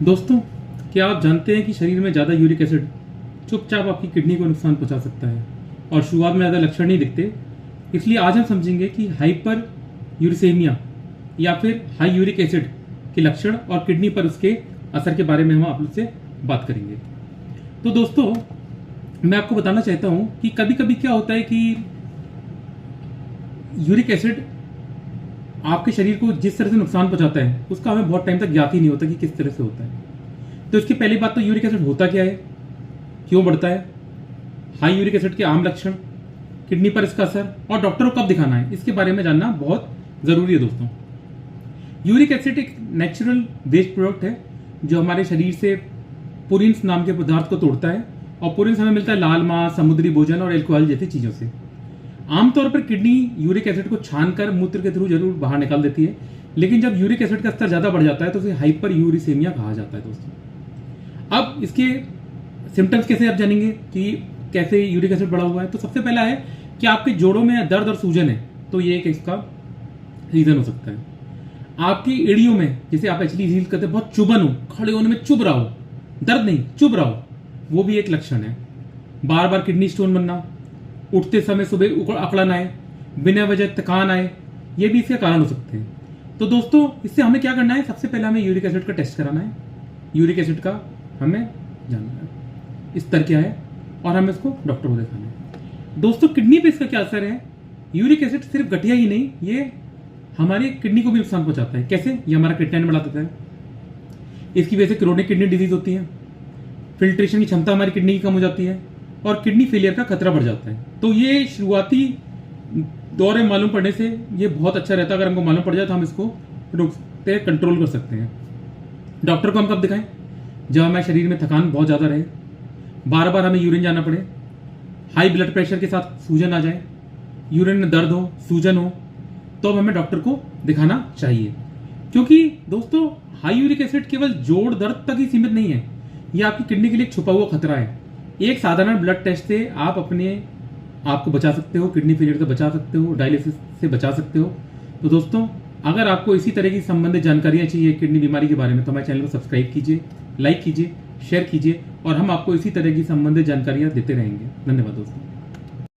दोस्तों, क्या आप जानते हैं कि शरीर में ज़्यादा यूरिक एसिड चुपचाप आपकी किडनी को नुकसान पहुंचा सकता है और शुरुआत में ज़्यादा लक्षण नहीं दिखते। इसलिए आज हम समझेंगे कि हाइपर यूरिसेमिया या फिर हाई यूरिक एसिड के लक्षण और किडनी पर उसके असर के बारे में हम आप लोग से बात करेंगे। तो दोस्तों, मैं आपको बताना चाहता हूं कि कभी कभी क्या होता है कि यूरिक एसिड आपके शरीर को जिस तरह से नुकसान पहुंचाता है उसका हमें बहुत टाइम तक ज्ञात ही नहीं होता कि किस तरह से होता है। तो इसकी पहली बात तो यूरिक एसिड होता क्या है, क्यों बढ़ता है, हाई यूरिक एसिड के आम लक्षण, किडनी पर इसका असर और डॉक्टर को कब दिखाना है, इसके बारे में जानना बहुत जरूरी है। दोस्तों, यूरिक एसिड एक नेचुरल वेस्ट प्रोडक्ट है जो हमारे शरीर से पुरिन्स नाम के पदार्थ को तोड़ता है और पुरिन्स हमें मिलता है लाल मांस, समुद्री भोजन और एल्कोहल जैसी चीजों से। आमतौर पर किडनी यूरिक एसिड को छानकर मूत्र के थ्रू जरूर बाहर निकाल देती है, लेकिन जब यूरिक एसिड का स्तर ज्यादा बढ़ जाता है तो उसे हाइपर यूरिसेमिया कहा जाता है। दोस्तों, अब इसके सिम्टम्स कैसे आप जानेंगे कि कैसे यूरिक एसिड बढ़ा हुआ है। तो सबसे पहला है कि आपके जोड़ों में दर्द और सूजन है, तो ये एक इसका रीजन हो सकता है। आपकी एड़ियों में, जैसे आप एक्चुअली फील करते हैं, बहुत चुभन हो, खड़े होने में चुभ रहा हो, दर्द नहीं चुभ रहा हो, वो भी एक लक्षण है। बार बार किडनी स्टोन बनना, उठते समय सुबह अकड़न आए, बिना वजह थकान आए, ये भी इसके कारण हो सकते हैं। तो दोस्तों, इससे हमें क्या करना है, सबसे पहले हमें यूरिक एसिड का टेस्ट कराना है। यूरिक एसिड का हमें जानना है स्तर क्या है और हमें इसको डॉक्टर को दिखाना है। दोस्तों, किडनी पे इसका क्या असर है। यूरिक एसिड सिर्फ गठिया ही नहीं, ये हमारी किडनी को भी नुकसान पहुंचाता है। कैसे? ये हमारा क्रिएटिनिन बढ़ा देता है, इसकी वजह से क्रोनिक किडनी डिजीज होती है, फिल्ट्रेशन की क्षमता हमारी किडनी की कम हो जाती है और किडनी फेलियर का खतरा बढ़ जाता है। तो ये शुरुआती दौर में मालूम पड़ने से ये बहुत अच्छा रहता है। अगर हमको मालूम पड़ जाए तो हम इसको रोकते कंट्रोल कर सकते हैं। डॉक्टर को हम कब दिखाएं? जब हमारे शरीर में थकान बहुत ज़्यादा रहे, बार बार हमें यूरिन जाना पड़े, हाई ब्लड प्रेशर के साथ सूजन आ जाए, यूरिन में दर्द हो, सूजन हो, तो अब हमें डॉक्टर को दिखाना चाहिए। क्योंकि दोस्तों, हाई यूरिक एसिड केवल जोड़ दर्द तक ही सीमित नहीं है, यह आपकी किडनी के लिए एक छुपा हुआ खतरा है। एक साधारण ब्लड टेस्ट से आप अपने आप को बचा सकते हो, किडनी फेलियर से बचा सकते हो, डायलिसिस से बचा सकते हो। तो दोस्तों, अगर आपको इसी तरह की संबंधित जानकारियां चाहिए किडनी बीमारी के बारे में, तो हमारे चैनल को सब्सक्राइब कीजिए, लाइक कीजिए, शेयर कीजिए और हम आपको इसी तरह की संबंधित जानकारियां देते रहेंगे। धन्यवाद दोस्तों।